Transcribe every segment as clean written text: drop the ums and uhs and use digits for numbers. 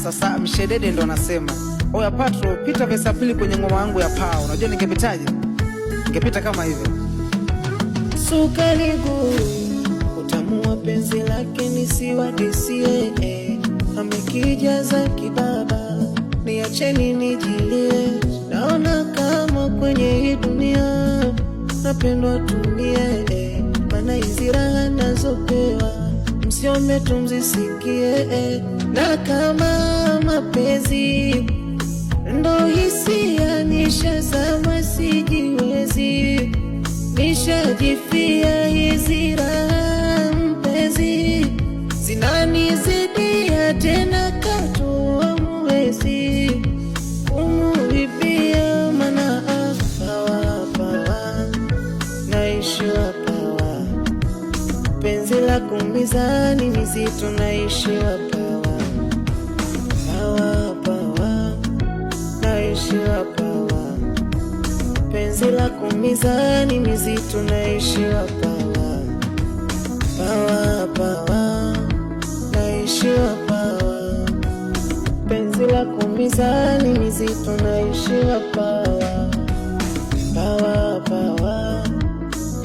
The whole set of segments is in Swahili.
sasa mshedede ndo anasema, oya Patro, pita verse pili kwenye ngoma yangu ya pao. Unajua ningepitaje? Ningepita kama hivyo. Sukari guri, utamu wa penzi lake nisiwadisie, amekijaza kibaba, niacheni nijilie. Naona kama kwenye hii dunia napendwa tumie, maana hizi raha nazopewa msiome tumzisikie. Na kama mapenzi ndo hisia, nishazama sijiwezi, nishajifia hizi raha mpenzi, zinanizidia tena katu hamwezi kumuibia, mana pawa naishiwa pawa, penzi la kumizani mizito naishiwa pawa naishiwa pawa, penzi la kumizani mizito naishiwa pawa naishiwa pawa, penzi la kumizani mizito naishiwa pawa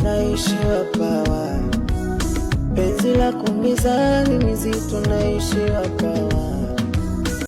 naishiwa pawa, penzi la kumizani mizito naishiwa pawa.